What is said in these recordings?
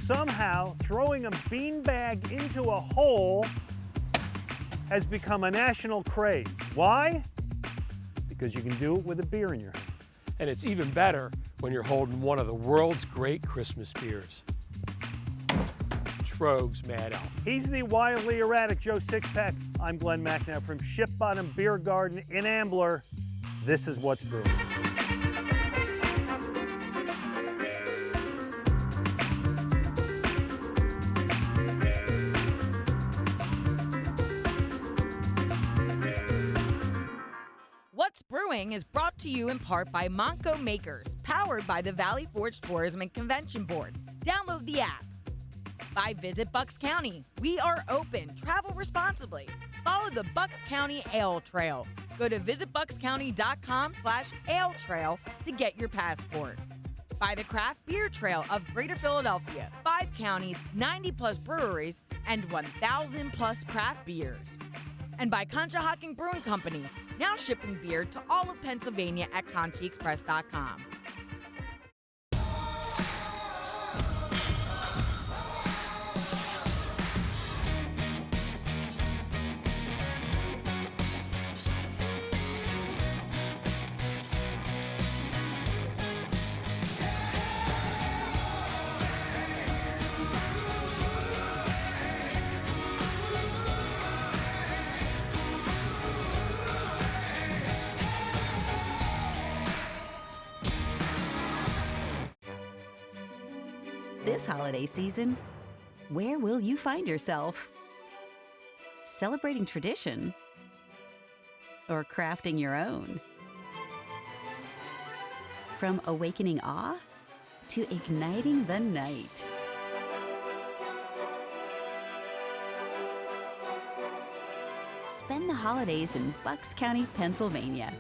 somehow throwing a beanbag into a hole has become a national craze. Why? Because you can do it with a beer in your hand. And it's even better when you're holding one of the world's great Christmas beers. Trogue's Mad Elf. He's the wildly erratic Joe Sixpack. I'm Glen Macnow from Ship Bottom Beer Garden in Ambler. This is What's Brewing. What's Brewing is brought to you in part by Monco Makers, powered by the Valley Forge Tourism and Convention Board. Download the app. By Visit Bucks County. We are open. Travel responsibly. Follow the Bucks County Ale Trail. Go to visitbuckscounty.com/ale trail to get your passport. By the Craft Beer Trail of Greater Philadelphia. 5 counties, 90+ breweries, and 1,000+ craft beers. And by Conshohocken Brewing Company, now shipping beer to all of Pennsylvania at ConchiExpress.com. This holiday season, where will you find yourself? Celebrating tradition or crafting your own? From awakening awe to igniting the night. Spend the holidays in Bucks County, Pennsylvania.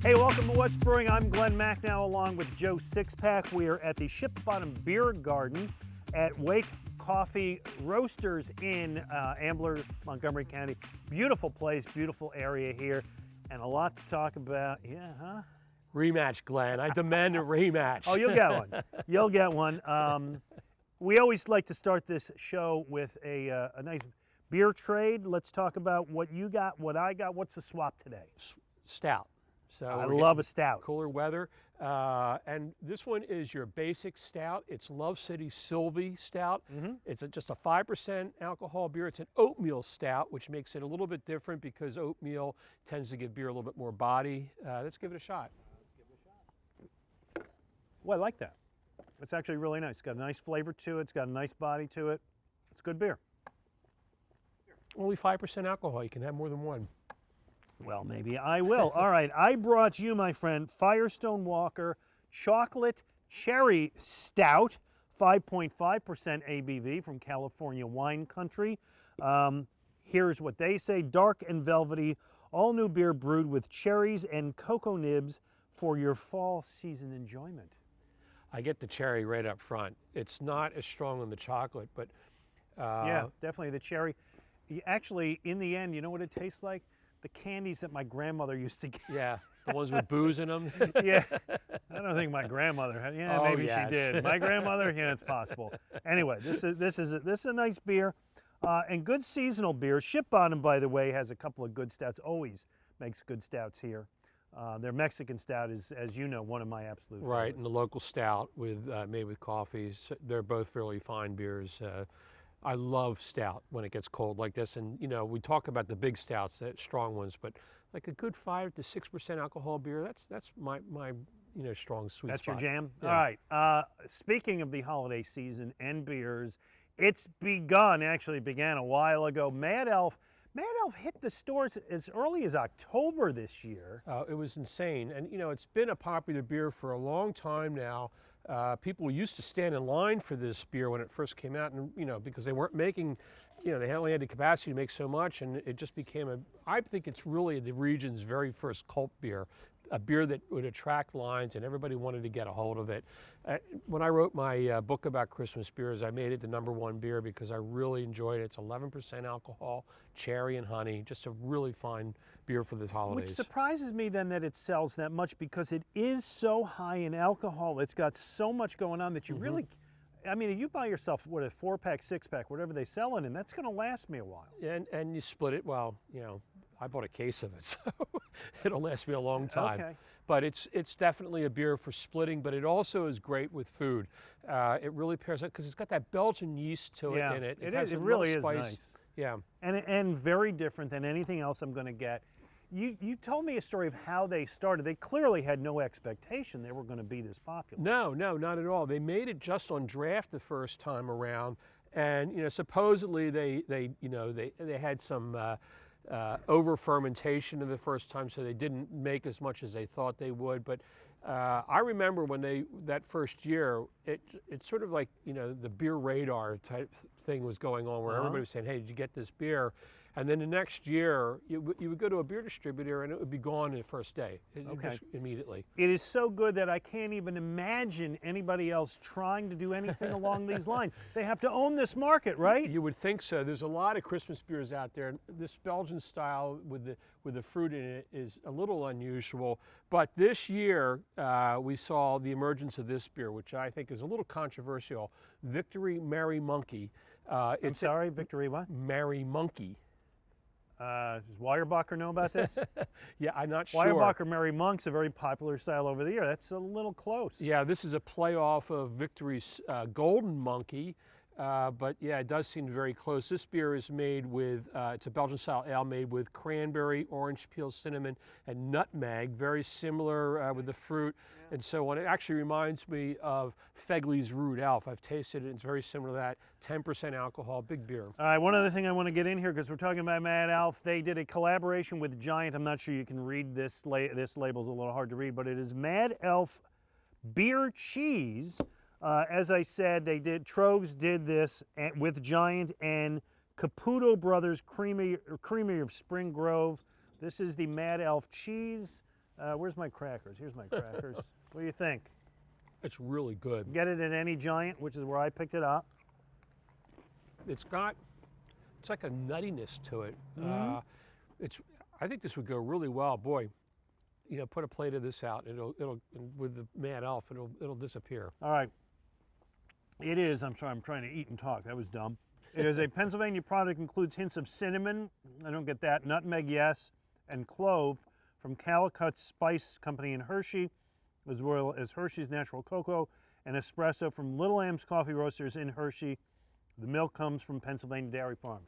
Hey, welcome to What's Brewing. I'm Glen Macnow along with Joe Sixpack. We are at the Ship Bottom Beer Garden at Wake Coffee Roasters in Ambler, Montgomery County. Beautiful place, beautiful area here, and a lot to talk about. Yeah, huh? Rematch, Glenn. I demand a rematch. Oh, you'll get one. You'll get one. We always like to start this show with a nice beer trade. Let's talk about what you got, what I got. What's the swap today? Stout. So I love a stout. Cooler weather. And this one is your basic stout. It's Love City Sylvie Stout. It's just a 5% alcohol beer. It's an oatmeal stout, which makes it a little bit different because oatmeal tends to give beer a little bit more body. Let's give it a shot. Well, I like that. It's actually really nice. It's got a nice flavor to it. It's got a nice body to it. It's good beer. Only 5% alcohol. You can have more than one. Well, maybe I will. All right, I brought you, my friend, Firestone Walker Chocolate Cherry Stout, 5.5% ABV from California Wine Country. Here's what they say: dark and velvety, all new beer brewed with cherries and cocoa nibs for your fall season enjoyment. I get the cherry right up front. It's not as strong on the chocolate, but yeah, definitely the cherry. Actually, in the end, you know what it tastes like? The candies that my grandmother used to get. Yeah, the ones with booze in them. Yeah, I don't think my grandmother had. Yeah, Oh, maybe yes. she did. My grandmother, yeah, it's possible. Anyway, this is a nice beer, and good seasonal beer. Ship Bottom, by the way, has a couple of good stouts. Always makes good stouts here. Their Mexican stout is, as you know, one of my absolute favorites. Right, and the local stout with made with coffee. So they're both fairly fine beers. I love stout when it gets cold like this, and you know we talk about the big stouts, the strong ones, but like a good 5 to 6% alcohol beer, that's my strong sweet That's spot. your jam. Yeah. All right. Speaking of the holiday season and beers, it's begun. Actually, began a while ago. Mad Elf hit the stores as early as October this year. It was insane, and you know it's been a popular beer for a long time now. People used to stand in line for this beer when it first came out, and you know because they weren't making, they only had the capacity to make so much, and it just became I think it's really the region's very first cult beer. a beer that would attract lines, and everybody wanted to get a hold of it. When I wrote my book about Christmas beers, I made it the #1 beer because I really enjoyed it. It's 11% alcohol, cherry and honey, just a really fine beer for the holidays. Which surprises me then that it sells that much, because it is so high in alcohol. It's got so much going on that you really, I mean, if you buy yourself, what, a 4-pack, 6-pack, whatever they sell it in, that's going to last me a while. And you split it, well, you know, I bought a case of it, so it'll last me a long time. Okay. But it's definitely a beer for splitting, but it also is great with food. It really pairs up because it's got that Belgian yeast to it in it. It has is. It a really little is spice. nice. Yeah. And very different than anything else I'm going to get. You told me a story of how they started. They clearly had no expectation they were going to be this popular. No, not at all. They made it just on draft the first time around, and you know, supposedly they had some over fermentation of the first time, so they didn't make as much as they thought they would. But I remember when that first year, it's sort of like, you know, the beer radar type thing was going on, where everybody was saying, "Hey, did you get this beer?" And then the next year, you would go to a beer distributor and it would be gone the first day, just immediately. It is so good that I can't even imagine anybody else trying to do anything along these lines. They have to own this market, right? You would think so. There's a lot of Christmas beers out there. This Belgian style with the fruit in it is a little unusual. But this year, we saw the emergence of this beer, which I think is a little controversial. Victory Merry Monkey. I'm sorry, Victory what? Merry Monkey. Does Weyerbacher know about this? Yeah, I'm not sure. Weyerbacher Merry Monk's a very popular style over the year. That's a little close. Yeah, this is a playoff of Victory's Golden Monkey, but yeah, it does seem very close. This beer is made with, it's a Belgian style ale made with cranberry, orange peel, cinnamon, and nutmeg, very similar with the fruit and so on. It actually reminds me of Fegley's Rude Elf. I've tasted it, it's very similar to that. 10% alcohol, big beer. All right, one other thing I want to get in here, because we're talking about Mad Elf. They did a collaboration with Giant. I'm not sure you can read this. This label's a little hard to read, but it is Mad Elf Beer Cheese. As I said, Trogs did this with Giant, and Caputo Brothers Creamy of Spring Grove. This is the Mad Elf cheese. Where's my crackers? Here's my crackers. What do you think? It's really good. Get it at any Giant, which is where I picked it up. It's like a nuttiness to it. I think this would go really well. Boy, you know, put a plate of this out. It'll with the Mad Elf, it'll disappear. All right. It is. I'm sorry. I'm trying to eat and talk. That was dumb. It is a Pennsylvania product. Includes hints of cinnamon. I don't get that. Nutmeg, yes, and clove from Calicut Spice Company in Hershey, as well as Hershey's Natural Cocoa and espresso from Little Lamb's Coffee Roasters in Hershey. The milk comes from Pennsylvania Dairy Farms.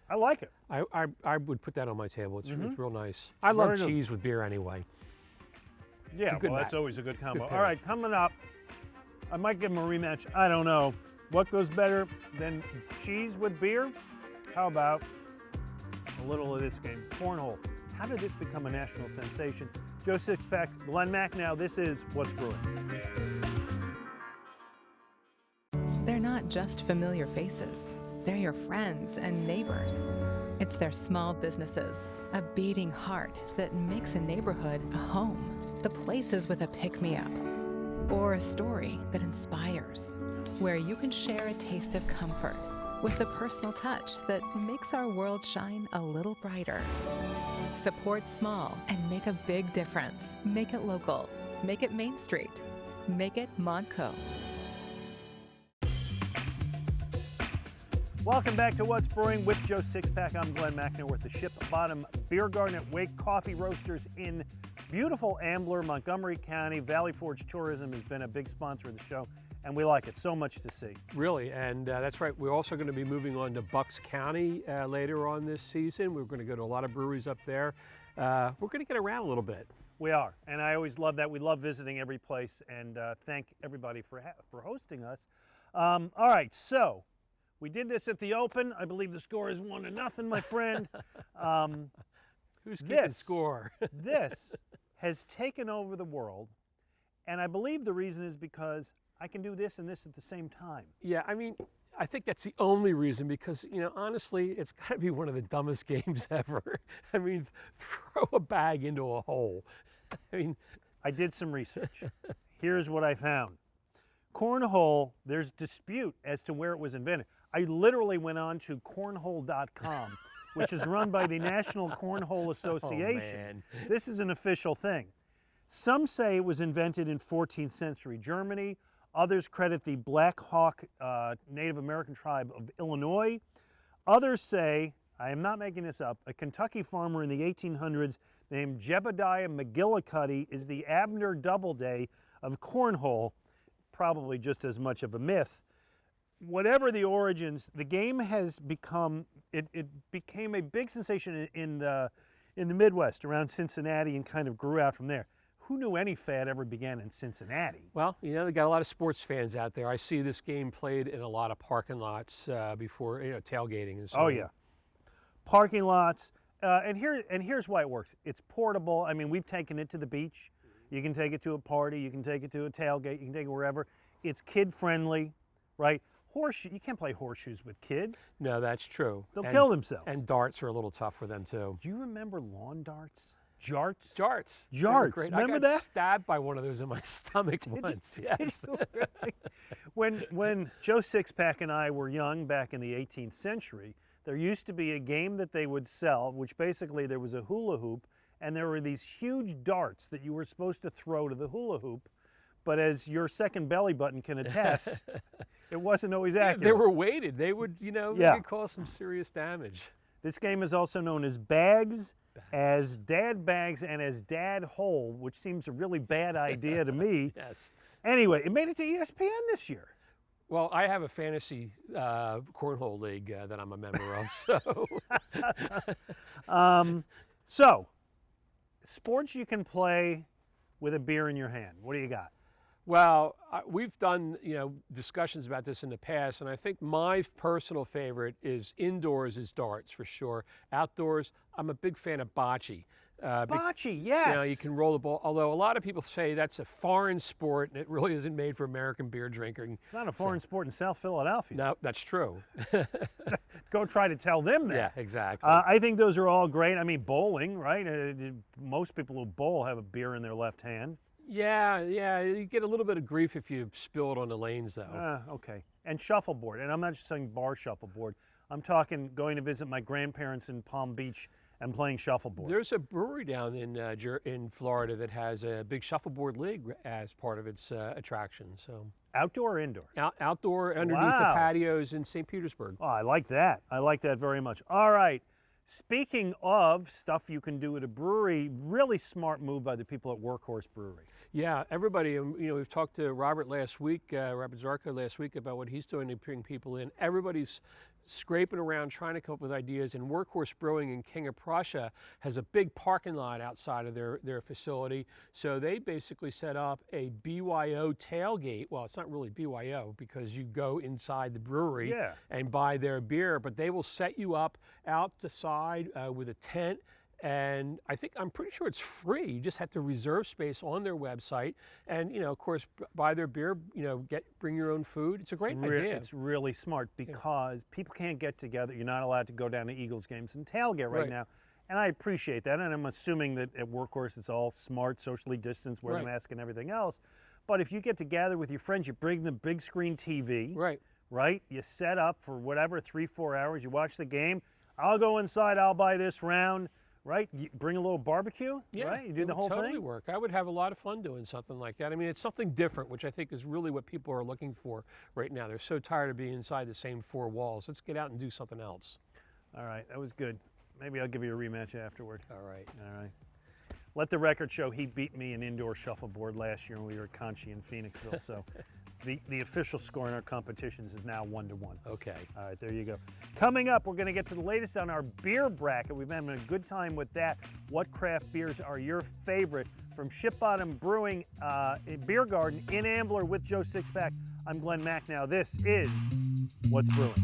I like it. I would put that on my table. It's real nice. I love cheese with beer anyway. Yeah, well, that's always a good combo. All right, coming up, I might give them a rematch. I don't know. What goes better than cheese with beer? How about a little of this game, Cornhole? How did this become a national sensation? Joe Sixpack, Glen Macnow, this is What's Brewing. They're not just familiar faces. They're your friends and neighbors. It's their small businesses, a beating heart that makes a neighborhood a home. The places with a pick-me-up, or a story that inspires, where you can share a taste of comfort with a personal touch that makes our world shine a little brighter. Support small and make a big difference. Make it local. Make it Main Street. Make it Montco. Welcome back to What's Brewing with Joe Sixpack. I'm Glen Macnow. We're at the Ship Bottom Beer Garden at Wake Coffee Roasters in beautiful Ambler, Montgomery County. Valley Forge Tourism has been a big sponsor of the show, and we like it. So much to see. Really, and that's right. We're also going to be moving on to Bucks County later on this season. We're going to go to a lot of breweries up there. We're going to get around a little bit. We are, and I always love that. We love visiting every place, and thank everybody for hosting us. All right, so we did this at the Open. I believe the score is 1-0, my friend. Who's keeping score? This has taken over the world, and I believe the reason is because I can do this and this at the same time. Yeah, I mean, I think that's the only reason, because, you know, honestly, it's got to be one of the dumbest games ever. I mean, throw a bag into a hole. I mean, I did some research. Here's what I found. Cornhole, there's dispute as to where it was invented. I literally went on to cornhole.com, which is run by the National Cornhole Association. Oh, man. This is an official thing. Some say it was invented in 14th century Germany. Others credit the Black Hawk Native American tribe of Illinois. Others say, I am not making this up, a Kentucky farmer in the 1800s named Jebediah McGillicuddy is the Abner Doubleday of cornhole, probably just as much of a myth. Whatever the origins, the game has become, it became a big sensation in the Midwest around Cincinnati and kind of grew out from there. Who knew any fad ever began in Cincinnati? Well, you know, they got a lot of sports fans out there. I see this game played in a lot of parking lots before, you know, tailgating and so on. Oh, yeah. Parking lots. And here's why it works. It's portable. I mean, we've taken it to the beach. You can take it to a party. You can take it to a tailgate. You can take it wherever. It's kid-friendly, right? Horseshoe. You can't play horseshoes with kids. No, that's true. They'll kill themselves. And darts are a little tough for them, too. Do you remember lawn darts? Jarts? Jarts. Jarts. Great. Remember I got that? stabbed by one of those in my stomach once. Yes. When Joe Sixpack and I were young back in the 18th century, there used to be a game that they would sell, which basically there was a hula hoop, and there were these huge darts that you were supposed to throw to the hula hoop. But as your second belly button can attest, it wasn't always accurate. They were weighted. They would, you know, they could cause some serious damage. This game is also known as bags, as dad bags, and as dad hole, which seems a really bad idea to me. Yes. Anyway, it made it to ESPN this year. Well, I have a fantasy cornhole league that I'm a member of, so. So, sports you can play with a beer in your hand. What do you got? Well, we've done, you know, discussions about this in the past, and I think my personal favorite is indoors is darts for sure. Outdoors, I'm a big fan of bocce. Bocce, yes. You know, you can roll the ball, although a lot of people say that's a foreign sport and it really isn't made for American beer drinking. It's not a foreign sport in South Philadelphia. No, that's true. Go try to tell them that. Yeah, exactly. I think those are all great. I mean, bowling, right? Most people who bowl have a beer in their left hand. Yeah, you get a little bit of grief if you spill it on the lanes, though. Okay. And shuffleboard, and I'm not just saying bar shuffleboard. I'm talking going to visit my grandparents in Palm Beach and playing shuffleboard. There's a brewery down in Florida that has a big shuffleboard league as part of its attraction. So outdoor or indoor? Outdoor, underneath the patios in St. Petersburg. Oh, I like that. I like that very much. All right. Speaking of stuff you can do at a brewery, really smart move by the people at Workhorse Brewery. Yeah, everybody, you know, we've talked to Robert last week, Robert Zarka last week about what he's doing to bring people in. Everybody's scraping around trying to come up with ideas, and Workhorse Brewing in King of Prussia has a big parking lot outside of their facility. So they basically set up a BYO tailgate. Well, it's not really BYO because you go inside the brewery and buy their beer, but they will set you up out the side with a tent. And I'm pretty sure it's free. You just have to reserve space on their website, and you know, of course, buy their beer. You know, bring your own food. It's a great idea. It's really smart because people can't get together. You're not allowed to go down to Eagles games and tailgate right now, and I appreciate that. And I'm assuming that at Workhorse it's all smart, socially distanced, wear the mask and everything else. But if you get together with your friends, you bring the big screen TV. Right. You set up for whatever 3-4 hours. You watch the game. I'll go inside. I'll buy this round. Right? You bring a little barbecue, right? You do the whole thing? It would totally work. I would have a lot of fun doing something like that. I mean, it's something different, which I think is really what people are looking for right now. They're so tired of being inside the same four walls. Let's get out and do something else. All right, that was good. Maybe I'll give you a rematch afterward. All right. Let the record show he beat me in indoor shuffleboard last year when we were at Conchie in Phoenixville. So the official score in our competitions is now 1-1. Okay. All right, there you go. Coming up, we're going to get to the latest on our beer bracket. We've been having a good time with that. What craft beers are your favorite? From Ship Bottom Brewing Beer Garden in Ambler with Joe Sixpack, I'm Glen Macnow. This is What's Brewing.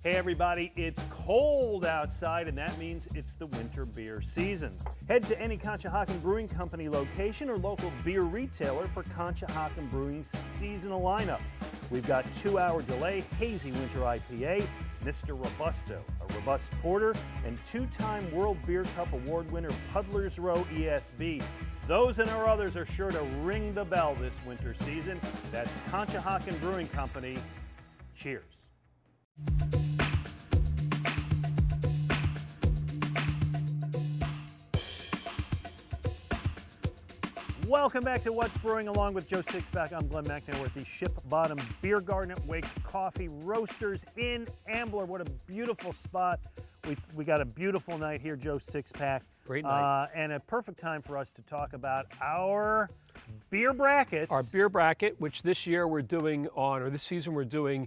Hey everybody, it's cold outside and that means it's the winter beer season. Head to any Conshohocken Brewing Company location or local beer retailer for Conshohocken Brewing's seasonal lineup. We've got 2-hour delay hazy winter IPA, Mr. Robusto, a robust porter, and 2-time World Beer Cup Award winner Puddler's Row ESB. Those and our others are sure to ring the bell this winter season. That's Conshohocken Brewing Company. Cheers. Welcome back to What's Brewing along with Joe Sixpack. I'm Glen Macnow. We're at the Ship Bottom Beer Garden at Wake Coffee Roasters in Ambler. What a beautiful spot. We got a beautiful night here, Joe Sixpack. Great night. And a perfect time for us to talk about our beer brackets. Our beer bracket, which this year we're doing on, or this season we're doing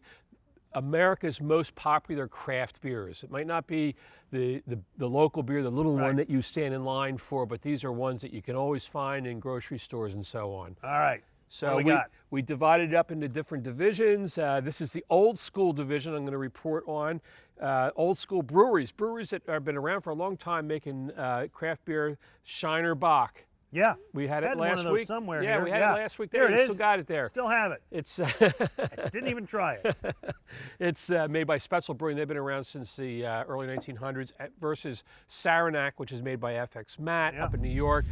America's most popular craft beers. It might not be the local beer, the little one that you stand in line for, but these are ones that you can always find in grocery stores and so on. All right. So we divided it up into different divisions. This is the old school division I'm going to report on. Old school breweries that have been around for a long time making craft beer. Shiner Bock. Yeah, we had it last one of those week. Somewhere yeah, here. we had it last week. There it is. Still got it there. Still have it. It's didn't even try it. It's made by Spetzel Brewing. They've been around since the early 1900s. Versus Saranac, which is made by FX Matt up in New York.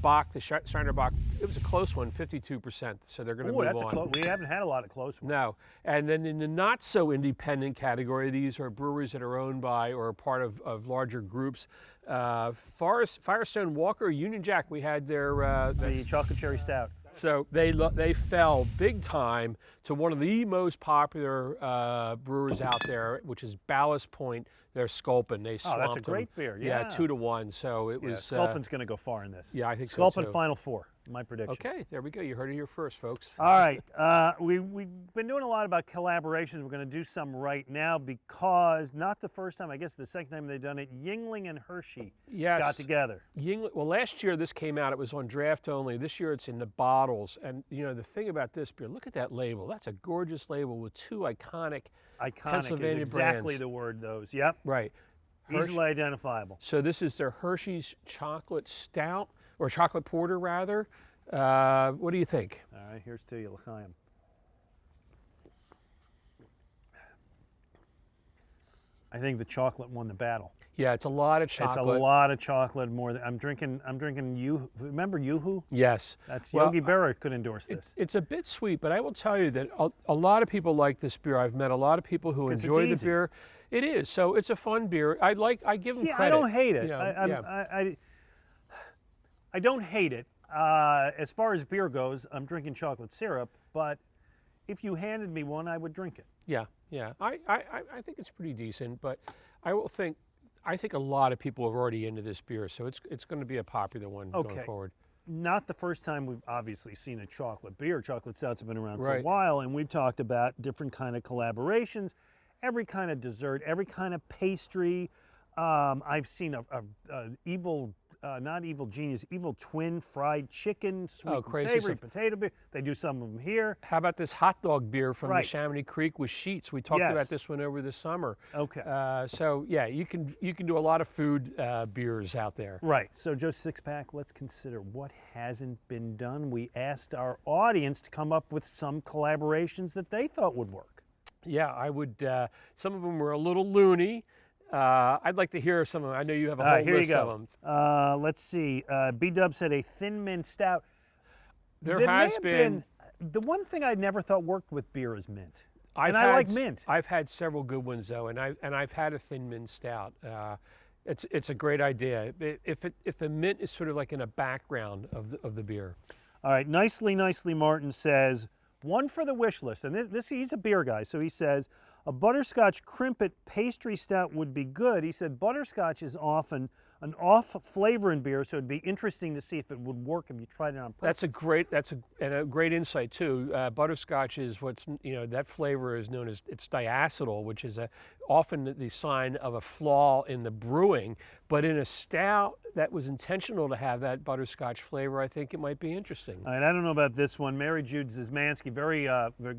Bach, the Shiner Bock. It was a close one, 52%. So they're going to move on. We haven't had a lot of close ones. No, and then in the not so independent category, these are breweries that are owned by or are part of larger groups. Firestone Walker, Union Jack. We had their the chocolate cherry stout. So they fell big time to one of the most popular brewers out there, which is Ballast Point. They're Sculpin. They swamped that's a great beer. Yeah, 2-1. So it was. Sculpin's going to go far in this. Yeah, I think Sculpin so too. Final Four. My prediction. Okay, there we go. You heard it here first, folks. All right. We've been doing a lot about collaborations. We're going to do some right now because not the first time, I guess the second time they've done it, Yuengling and Hershey got together. Well, last year this came out. It was on draft only. This year it's in the bottles. And, you know, the thing about this beer, look at that label. That's a gorgeous label with two iconic Pennsylvania is exactly brands. the word, those. Yep. Right. Easily identifiable. So this is their Hershey's Chocolate Stout, or Chocolate Porter, rather. What do you think? All right, here's to you, L'chaim. I think the chocolate won the battle. Yeah, it's a lot of chocolate. It's a lot of chocolate. More than I'm drinking. You remember Yoo-Hoo? Yes. That's Yogi Berra could endorse this. It's a bit sweet, but I will tell you that a lot of people like this beer. I've met a lot of people who enjoy the beer. It is. So it's a fun beer. I give them credit. I don't hate it. You know, I don't hate it. As far as beer goes, I'm drinking chocolate syrup, but if you handed me one, I would drink it. Yeah. I think it's pretty decent, but I think a lot of people are already into this beer, so it's going to be a popular one going forward. Not the first time we've obviously seen a chocolate beer. Chocolate stouts have been around for a while, and we've talked about different kind of collaborations, every kind of dessert, every kind of pastry. I've seen not Evil Genius, Evil Twin fried chicken, sweet and savory potato beer. They do some of them here. How about this hot dog beer from the Chamonix Creek with sheets? We talked about this one over the summer. Okay. So yeah, you can do a lot of food beers out there. Right. So Joe Sixpack, let's consider what hasn't been done. We asked our audience to come up with some collaborations that they thought would work. Yeah, I would. Some of them were a little loony. I'd like to hear some of them. I know you have a whole list of them. Let's see. B-Dub said a thin mint stout. There has been. The one thing I never thought worked with beer is mint. I like mint. I've had several good ones though, and I've had a thin mint stout. It's a great idea. If the mint is sort of like in a background of the beer. All right. Nicely Martin says one for the wish list, and he's a beer guy, so he says. A butterscotch crimpet pastry stout would be good. He said butterscotch is often an off flavor in beer, so it'd be interesting to see if it would work if you tried it on purpose. That's a great insight too. Butterscotch is that flavor is known as diacetyl, which is often the sign of a flaw in the brewing. But in a stout that was intentional to have that butterscotch flavor, I think it might be interesting. All right, I don't know about this one. Mary Jude Zizmansky, very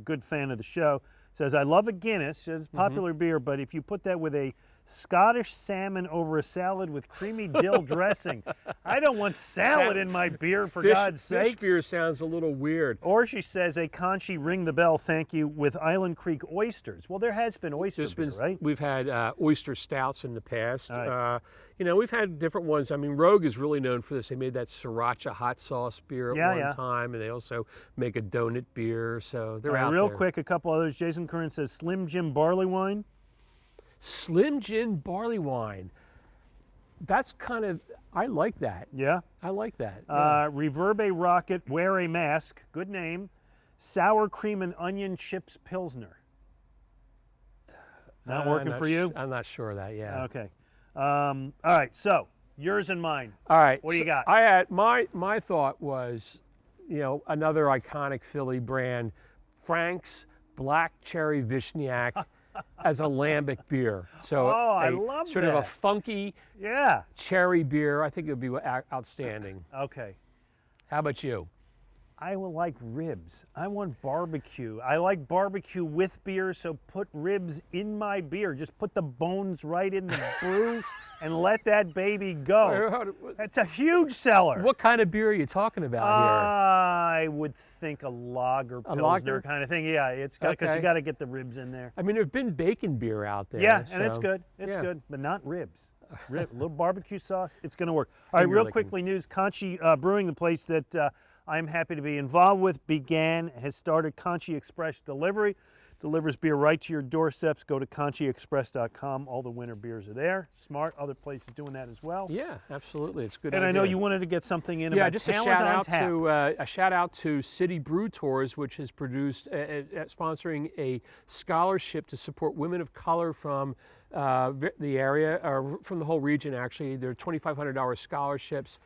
good fan of the show. Says, I love a Guinness. It's popular beer, but if you put that with a Scottish salmon over a salad with creamy dill dressing, I don't want salad in my beer, for God's sakes. Fish beer sounds a little weird. Or she says, a Conchi ring the bell, thank you, with Island Creek oysters. Well, there has been oyster beer, right? We've had oyster stouts in the past. Right. You know, we've had different ones. I mean, Rogue is really known for this. They made that sriracha hot sauce beer at one time, and they also make a donut beer, so they're out real there. quick, a couple others. Jason Curran says, Slim Jim barley wine. Slim Jim barley wine. That's kind of, I like that. Yeah. I like that. Yeah. Reverbe Rocket, Wear a Mask. Good name. Sour cream and onion chips Pilsner. Not working for you? I'm not sure of that, yeah. Okay. All right, so yours and mine. All right. What do you got? I had, my thought was, you know, another iconic Philly brand, Frank's Black Cherry Vishniak as a lambic beer. So I love sort of a funky cherry beer. I think it would be outstanding. Okay. How about you? I will like ribs. I want barbecue. I like barbecue with beer, so put ribs in my beer. Just put the bones right in the brew and let that baby go. That's a huge seller. What kind of beer are you talking about I would think a lager, Pilsner kind of thing. Yeah, it's got, because you got to get the ribs in there. I mean, there's been bacon beer out there. Yeah, and it's good. It's good, but not ribs. A little barbecue sauce, it's going to work. All right, real quickly, news. Conchi Brewing, the place that I'm happy to be involved with, has started Conchi Express delivery. Delivers beer right to your doorsteps. Go to conchiexpress.com. All the winter beers are there. Smart. Other places doing that as well. Yeah, absolutely. It's good. And I know you wanted to get something in about just talent a shout out to City Brew Tours, which has produced sponsoring a scholarship to support women of color from the area, or from the whole region. Actually, there are $2,500 scholarships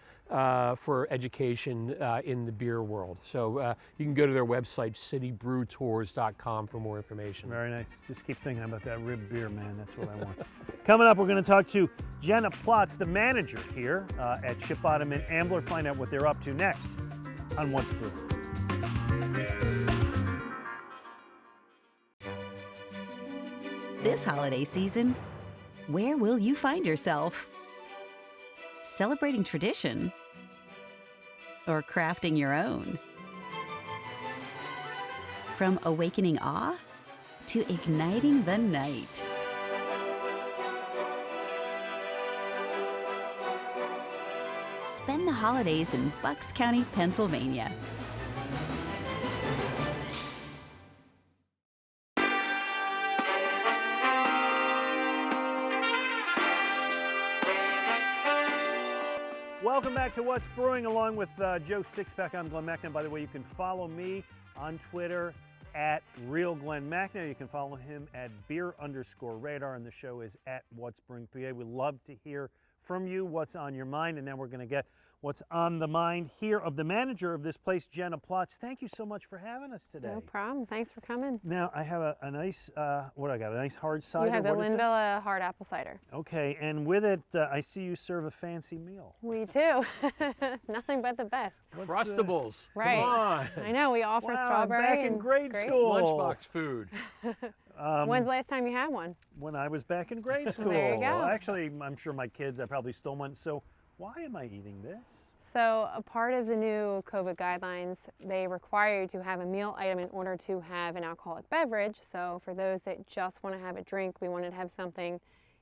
for education in the beer world. So you can go to their website, citybrewtours.com, for more information. Very nice. Just keep thinking about that rib beer, man. That's what I want. Coming up, we're going to talk to Jenna Plotz, the manager here at Ship Bottom in Ambler. Find out what they're up to next on What's Brewing. This holiday season, where will you find yourself? Celebrating tradition or crafting your own? From awakening awe to igniting the night. Spend the holidays in Bucks County, Pennsylvania. Welcome back to What's Brewing, along with Joe Sixpack. I'm Glen Macnow. By the way, you can follow me on Twitter at Real Glen Macnow. You can follow him at beer_radar, and the show is at What's Brewing PA. We love to hear from you, what's on your mind, and now we're going to get what's on the mind here of the manager of this place, Jenna Plotz. Thank you so much for having us today. No problem. Thanks for coming. Now, I have a nice, what do I got, a nice hard cider? You have the Linvilla hard apple cider. Okay, and with it, I see you serve a fancy meal. We do. It's nothing but the best. Crustables. Right. Come on. I know, we offer strawberry back in grade school. Lunchbox food. When's the last time you had one? When I was back in grade school. There you go. Actually, I'm sure my kids, I probably stole one. So why am I eating this? So a part of the new COVID guidelines, they require you to have a meal item in order to have an alcoholic beverage. So for those that just want to have a drink, we wanted to have something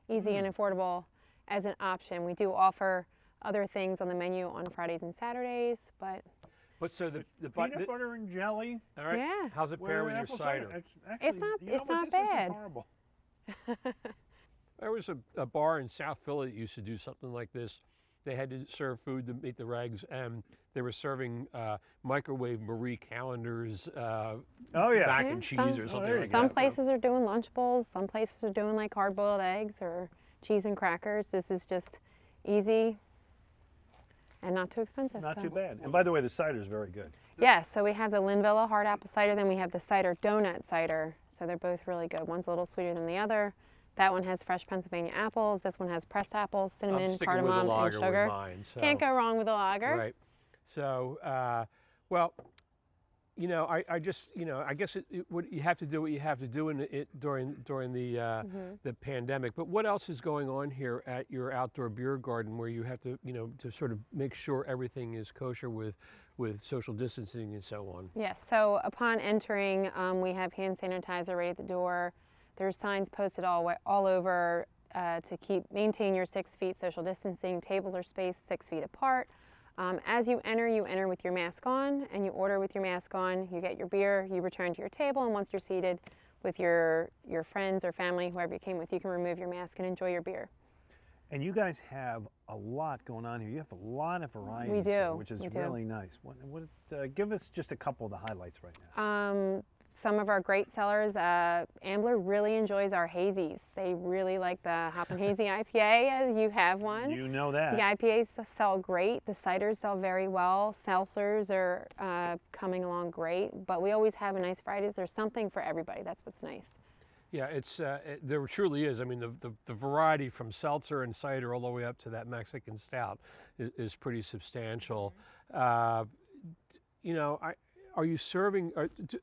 easy and affordable as an option. We do offer other things on the menu on Fridays and Saturdays, but so the peanut butter and jelly. All right. Yeah. How's it pair with your cider? It's not bad. Horrible. There was a bar in South Philly that used to do something like this. They had to serve food to meet the regs, and they were serving microwave Marie Callender's mac and cheese or something like that. Some places are doing lunch bowls. Some places are doing like hard-boiled eggs or cheese and crackers. This is just easy and not too expensive. Not too bad. And by the way, the cider is very good. Yes, so we have the Linvilla hard apple cider, then we have the cider donut cider. So they're both really good. One's a little sweeter than the other. That one has fresh Pennsylvania apples. This one has pressed apples, cinnamon, cardamom, and sugar. Mine, so. Can't go wrong with a lager. Right. So, well, you know, I just, you know, I guess what you have to do what you have to do during the pandemic. But what else is going on here at your outdoor beer garden, where you have to, you know, to sort of make sure everything is kosher with social distancing and so on? Yes, so upon entering, we have hand sanitizer right at the door. There's signs posted all over to maintain your 6 feet social distancing. Tables are spaced 6 feet apart. As you enter with your mask on, and you order with your mask on. You get your beer, you return to your table, and once you're seated with your friends or family, whoever you came with, you can remove your mask and enjoy your beer. And you guys have a lot going on here. You have a lot of varieties We do, here, which is we do. really nice. Give us just a couple of the highlights right now. Some of our great sellers, Ambler really enjoys our hazies. They really like the Hop and Hazy IPA, as you have one. You know that. The IPAs sell great. The ciders sell very well. Seltzers are coming along great. But we always have a nice varieties. There's something for everybody. That's what's nice. Yeah, there truly is. I mean, the variety from seltzer and cider all the way up to that Mexican stout is pretty substantial. You know, are you serving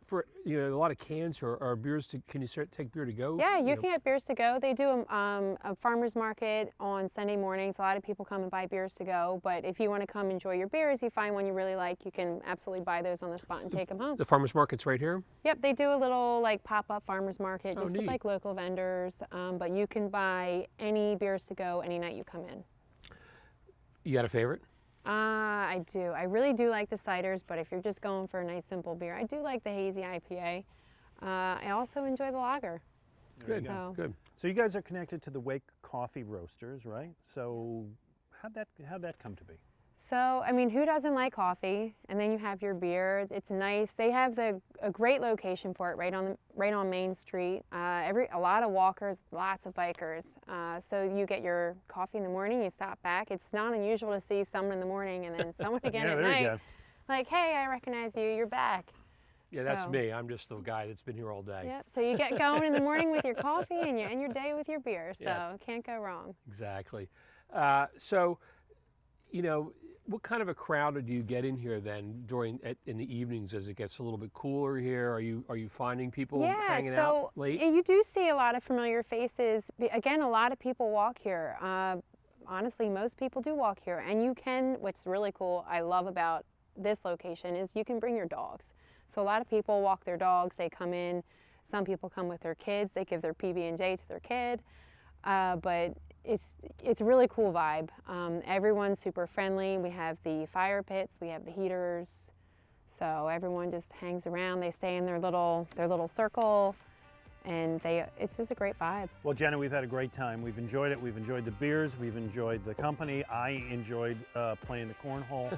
for, you know, a lot of cans or beers? Can you take beer to go? Yeah, you can get beers to go. They do a farmer's market on Sunday mornings. A lot of people come and buy beers to go. But if you want to come enjoy your beers, you find one you really like, you can absolutely buy those on the spot and take them home. The farmer's market's right here? Yep, they do a little like pop-up farmer's market just with neat. like local vendors. But you can buy any beers to go any night you come in. You got a favorite? I do. I really do like the ciders, but if you're just going for a nice simple beer, I do like the hazy IPA. I also enjoy the lager. Good, So- good. So you guys are connected to the Wake Coffee Roasters, right? So how'd that come to be? So, I mean, who doesn't like coffee? And then you have your beer. It's nice. They have a great location for it right on Main Street. A lot of walkers, lots of bikers. So you get your coffee in the morning, you stop back. It's not unusual to see someone in the morning and then someone again Yeah, at there you night. go. Like, hey, I recognize you, you're back. Yeah, that's So- me. I'm just the guy that's been here all day. Yep. So you get going in the morning with your coffee and your day with your beer. So Yes. can't go wrong. Exactly. So, you know, what kind of a crowd do you get in here then in the evenings as it gets a little bit cooler here? Are you finding people hanging out late? You do see a lot of familiar faces. Again, a lot of people walk here. Honestly, most people do walk here, and what's really cool, I love about this location, is you can bring your dogs. So a lot of people walk their dogs. They come in. Some people come with their kids. They give their PB&J to their kid. But it's a really cool vibe. Everyone's super friendly. We have the fire pits, we have the heaters, so everyone just hangs around. They stay in their little circle, and it's just a great vibe. Well, Jenna, we've had a great time. We've enjoyed it. We've enjoyed the beers. We've enjoyed the company. I enjoyed playing the cornhole.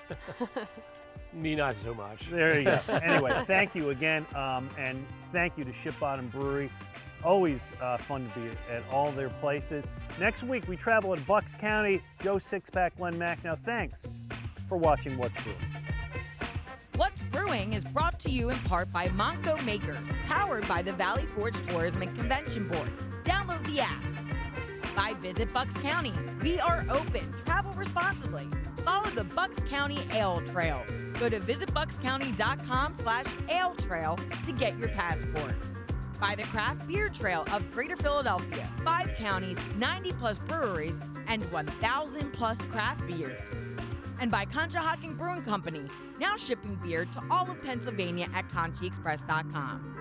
Me, not so much. There you go. Anyway, thank you again, and thank you to Ship Bottom Brewery. Always fun to be at all their places. Next week, we travel to Bucks County. Joe Sixpack, Glen Macnow. Thanks for watching What's Brewing. What's Brewing is brought to you in part by Monco Makers, powered by the Valley Forge Tourism and Convention Board. Download the app. By Visit Bucks County. We are open. Travel responsibly. Follow the Bucks County Ale Trail. Go to visitbuckscounty.com/ale trail to get your passport. By the Craft Beer Trail of Greater Philadelphia. 5 counties, 90+ breweries, and 1,000+ craft beers. And by Conshohocken Brewing Company, now shipping beer to all of Pennsylvania at ConchiExpress.com.